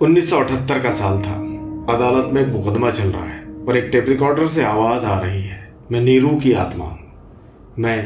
1978 का साल था। अदालत में एक मुकदमा चल रहा है और एक टेप रिकॉर्डर से आवाज आ रही है, मैं नीरू की आत्मा हूँ, मैं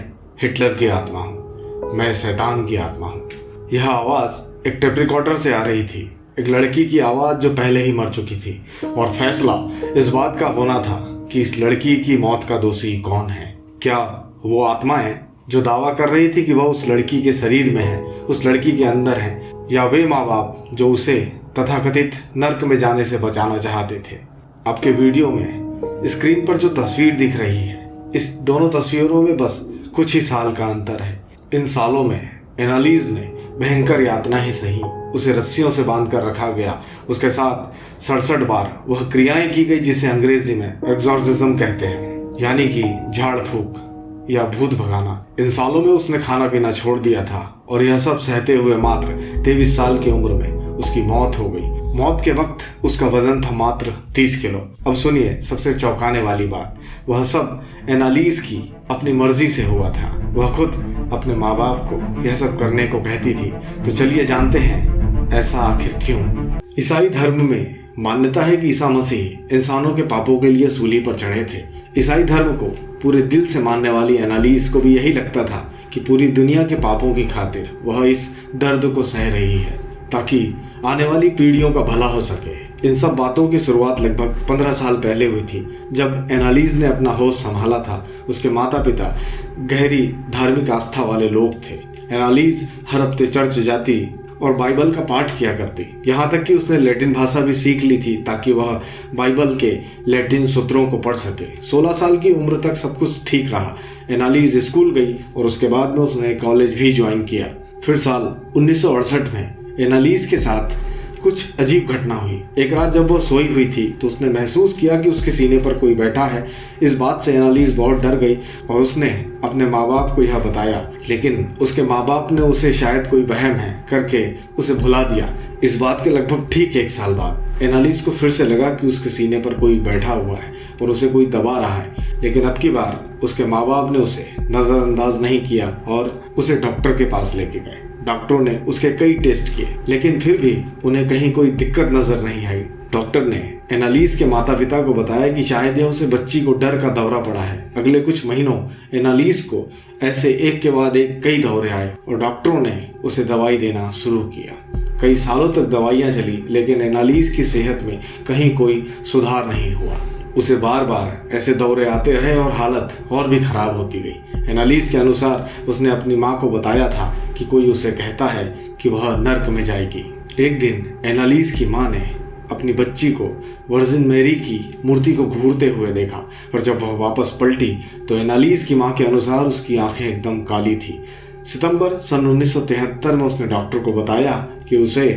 हिटलर की आत्मा हूँ, मैं शैतान की आत्मा हूँ। यह आवाज एक टेप रिकॉर्डर से आ रही थी, एक लड़की की आवाज जो पहले ही मर चुकी थी। और फैसला इस बात का होना था कि इस लड़की की मौत का दोषी कौन है। क्या वो आत्मा है जो दावा कर रही थी कि वह उस लड़की के शरीर में है, उस लड़की के अंदर है, या वे माँ बाप जो उसे तथाकथित नर्क में जाने से बचाना चाहते थे। आपके वीडियो में स्क्रीन पर जो तस्वीर दिख रही है, इस दोनों तस्वीरों में बस कुछ ही साल का अंतर है। इन सालों में एनालिस ने भयंकर यातना ही सही, उसे रस्सियों से बांध कर रखा गया। उसके साथ 67 बार वह क्रियाएं की गई जिसे अंग्रेजी में एक्सॉर्सिज्म कहते हैं, यानी कि झाड़ फूक या भूत भगाना। इन सालों में उसने खाना पीना छोड़ दिया था और यह सब सहते हुए मात्र 23 साल की उम्र में उसकी मौत हो गई। मौत के वक्त उसका वजन था मात्र 30 किलो। अब सुनिए सबसे चौंकाने वाली बात, वह सब एनालिस की अपनी मर्जी से हुआ था। वह खुद अपने माँ बाप को यह सब करने को कहती थी। तो चलिए जानते हैं ऐसा आखिर क्यों। ईसाई धर्म में मान्यता है कि ईसा मसीह इंसानों के पापों के लिए सूली पर चढ़े थे। ईसाई धर्म को पूरे दिल से मानने वाली एनालिस को भी यही लगता था कि पूरी दुनिया के पापों की खातिर वह इस दर्द को सह रही है ताकि आने वाली पीढ़ियों का भला हो सके। इन सब बातों की शुरुआत लगभग 15 साल पहले हुई थी, जब एनालिस ने अपना होश संभाला था। उसके माता पिता गहरी धार्मिक आस्था वाले लोग थे। एनालिस हर हफ्ते चर्च जाती और बाइबल का पाठ किया करती। यहाँ तक कि उसने लैटिन भाषा भी सीख ली थी ताकि वह बाइबल के लैटिन सूत्रों को पढ़ सके। 16 साल की उम्र तक सब कुछ ठीक रहा। एनालिस स्कूल गई और उसके बाद में उसने कॉलेज भी ज्वाइन किया। फिर साल 1968 में एनालिस के साथ कुछ अजीब घटना हुई। एक रात जब वो सोई हुई थी तो उसने महसूस किया कि उसके सीने पर कोई बैठा है। इस बात से एनालिस बहुत डर गई और उसने अपने माँ बाप को यह बताया, लेकिन उसके माँ बाप ने उसे शायद कोई वहम है करके उसे भुला दिया। इस बात के लगभग ठीक 1 साल बाद एनालिस को फिर से लगा कि उसके सीने पर कोई बैठा हुआ है और उसे कोई दबा रहा है। लेकिन अब की बार उसके माँ बाप ने उसे नजरअंदाज नहीं किया और उसे डॉक्टर के पास लेके गए। डॉक्टरों ने उसके कई टेस्ट किए, लेकिन फिर भी उन्हें कहीं कोई दिक्कत नजर नहीं आई। डॉक्टर ने एनालिस के माता पिता को बताया कि शायद यह उसे बच्ची को डर का दौरा पड़ा है। अगले कुछ महीनों एनालिस को ऐसे एक के बाद एक कई दौरे आए और डॉक्टरों ने उसे दवाई देना शुरू किया। कई सालों तक दवाइयां चली, लेकिन एनालिस की सेहत में कहीं कोई सुधार नहीं हुआ। उसे बार बार ऐसे दौरे आते रहे और हालत और भी खराब होती गई। एनालिस के अनुसार उसने अपनी माँ को बताया था कि कोई उसे कहता है कि वह नर्क में जाएगी। एक दिन एनालिस की माँ ने अपनी बच्ची को वर्जिन मैरी की मूर्ति को घूरते हुए देखा और जब वह वापस पलटी तो एनालिस की माँ के अनुसार उसकी आंखें एकदम काली थी। सितंबर सन 1973 में उसने डॉक्टर को बताया कि उसे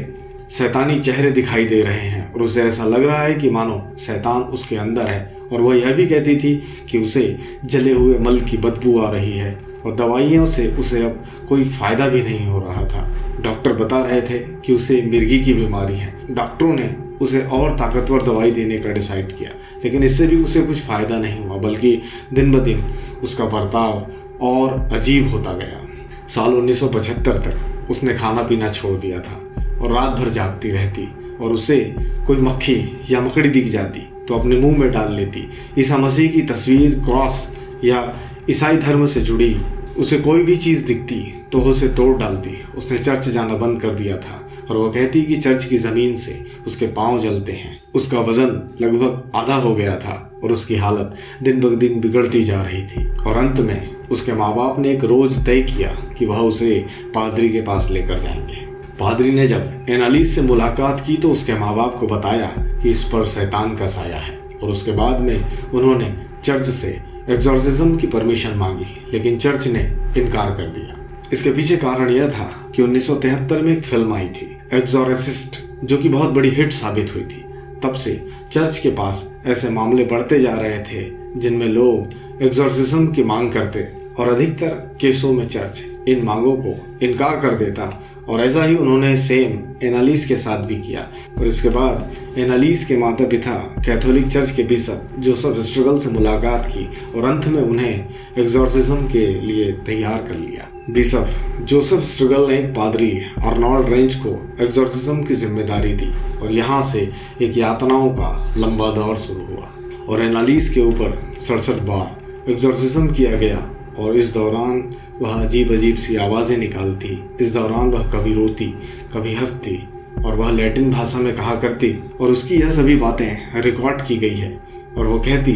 शैतानी चेहरे दिखाई दे रहे हैं और उसे ऐसा लग रहा है कि मानो शैतान उसके अंदर है। और वह यह भी कहती थी कि उसे जले हुए मल की बदबू आ रही है और दवाइयों से उसे अब कोई फायदा भी नहीं हो रहा था। डॉक्टर बता रहे थे कि उसे मिर्गी की बीमारी है। डॉक्टरों ने उसे और ताकतवर दवाई देने का डिसाइड किया, लेकिन इससे भी उसे कुछ फायदा नहीं हुआ, बल्कि दिन ब दिन उसका बर्ताव और अजीब होता गया। साल 1975 तक उसने खाना पीना छोड़ दिया था और रात भर जागती रहती और उसे कोई मक्खी या मकड़ी दिख जाती तो अपने मुंह में डाल लेती। ईसा मसीह की तस्वीर, क्रॉस या ईसाई धर्म से जुड़ी उसे कोई भी चीज़ दिखती तो उसे तोड़ डालती। उसने चर्च जाना बंद कर दिया था और वह कहती कि चर्च की ज़मीन से उसके पाँव जलते हैं। उसका वजन लगभग आधा हो गया था और उसकी हालत दिन ब दिन बिगड़ती जा रही थी। और अंत में उसके माँ बाप ने एक रोज़ तय किया कि वह उसे पादरी के पास लेकर जाएंगे। पादरी ने जब एनालिस से मुलाकात की तो उसके माँ बाप को बताया कि इस पर शैतान का साया है और उसके बाद में उन्होंने चर्च से एक्सॉर्सिज्म की परमिशन मांगी, लेकिन चर्च ने इनकार कर दिया। इसके पीछे कारण यह था कि 1973 में एक फिल्म आई थी एक्सॉर्सिस्ट, जो कि बहुत बड़ी हिट साबित हुई थी। तब से चर्च के पास ऐसे मामले बढ़ते जा रहे थे जिनमें लोग एक्सॉर्सिज्म की मांग करते और अधिकतर केसों में चर्च इन मांगों को इनकार कर देता। और ऐसा ही उन्होंने सेम एनालिस के साथ भी किया। और इसके बाद एनालिस के माता पिता कैथोलिक चर्च के बिशप जोसेफ स्ट्रगल से मुलाकात की और अंत में उन्हें एक्सॉर्सिज्म के लिए तैयार कर लिया। बिशप जोसेफ स्ट्रगल ने एक पादरी अर्नोल्ड रेंज को एग्जॉर्सिज्म की जिम्मेदारी दी और यहाँ से एक यातनाओं का लंबा दौर शुरू हुआ और एनालिस के ऊपर 67 बार एग्जॉर्सिज्म किया गया और इस दौरान वह अजीब अजीब सी आवाज़ें निकालती। इस दौरान वह कभी रोती, कभी हंसती और वह लैटिन भाषा में कहा करती और उसकी यह सभी बातें रिकॉर्ड की गई है। और वो कहती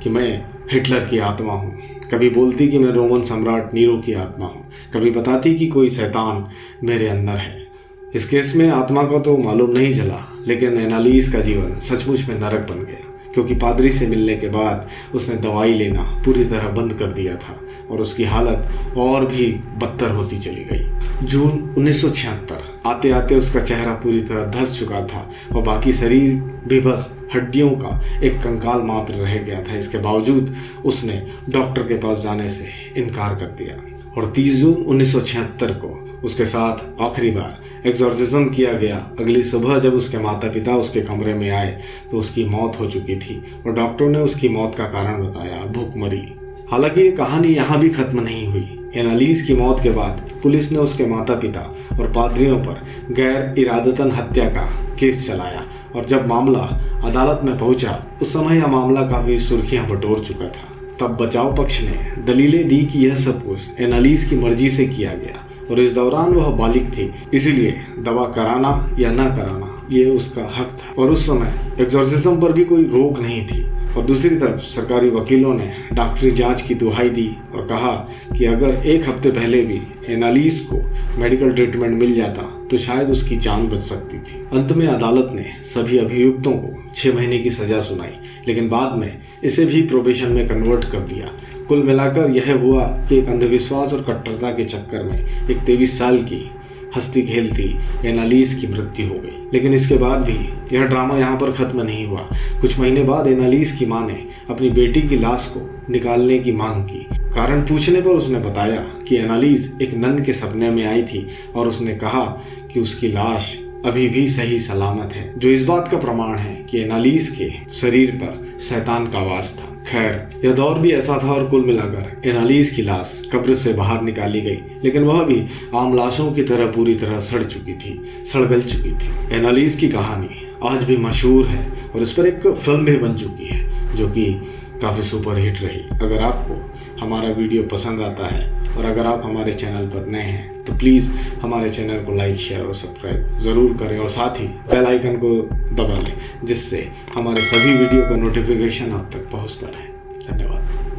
कि मैं हिटलर की आत्मा हूँ, कभी बोलती कि मैं रोमन सम्राट नीरो की आत्मा हूँ, कभी बताती कि कोई शैतान मेरे अंदर है। इस केस में आत्मा को तो मालूम नहीं चला, लेकिन एनालिस का जीवन सचमुच में नरक बन गया, क्योंकि पादरी से मिलने के बाद उसने दवाई लेना पूरी तरह बंद कर दिया था और उसकी हालत और भी बदतर होती चली गई। जून 1976 आते आते उसका चेहरा पूरी तरह धंस चुका था और बाकी शरीर भी बस हड्डियों का एक कंकाल मात्र रह गया था। इसके बावजूद उसने डॉक्टर के पास जाने से इनकार कर दिया और 30 जून 1976 को उसके साथ आखिरी बार एग्जॉर्सिज्म किया गया। अगली सुबह जब उसके माता पिता उसके कमरे में आए तो उसकी मौत हो चुकी थी और डॉक्टरों ने उसकी मौत का कारण बताया, भूखमरी। हालांकि ये कहानी यहाँ भी खत्म नहीं हुई। एनालिस की मौत के बाद पुलिस ने उसके माता पिता और पादरियों पर गैर इरादतन हत्या का केस चलाया और जब मामला अदालत में पहुंचा उस समय यह मामला काफी सुर्खियां बटोर चुका था। तब बचाव पक्ष ने दलीलें दी कि यह सब कुछ एनालिस की मर्जी से किया गया और इस दौरान वह बालिग थी, इसलिए दवा कराना या न कराना ये उसका हक था और उस समय एग्जॉर्सिज्म पर भी कोई रोक नहीं थी। और दूसरी तरफ सरकारी वकीलों ने डॉक्टरी जांच की दुहाई दी और कहा कि अगर एक हफ्ते पहले भी एनालिस को मेडिकल ट्रीटमेंट मिल जाता तो शायद उसकी जान बच सकती थी। अंत में अदालत ने सभी अभियुक्तों को 6 महीने की सजा सुनाई, लेकिन बाद में इसे भी प्रोबेशन में कन्वर्ट कर दिया। कुल मिलाकर यह हुआ कि एक अंधविश्वास और कट्टरता के चक्कर में एक 23 साल की हंसती खेलती एनालिस की मृत्यु हो गई। लेकिन इसके बाद भी यह ड्रामा यहाँ पर खत्म नहीं हुआ। कुछ महीने बाद एनालिस की मां ने अपनी बेटी की लाश को निकालने की मांग की। कारण पूछने पर उसने बताया कि एनालिस एक नन के सपने में आई थी और उसने कहा कि उसकी लाश अभी भी सही सलामत है, जो इस बात का प्रमाण है कि एनालिस के शरीर पर शैतान का वास था। खैर, यह दौर भी ऐसा था और कुल मिलाकर एनालिस की लाश कब्र से बाहर निकाली गई, लेकिन वह भी आम लाशों की तरह पूरी तरह सड़ गल चुकी थी। एनालिस की कहानी आज भी मशहूर है और इस पर एक फिल्म भी बन चुकी है जो कि काफ़ी सुपरहिट रही। अगर आपको हमारा वीडियो पसंद आता है और अगर आप हमारे चैनल पर नए हैं तो प्लीज़ हमारे चैनल को लाइक, शेयर और सब्सक्राइब ज़रूर करें और साथ ही बेल आइकन को दबा लें, जिससे हमारे सभी वीडियो का नोटिफिकेशन आप तक पहुंचता रहे। धन्यवाद।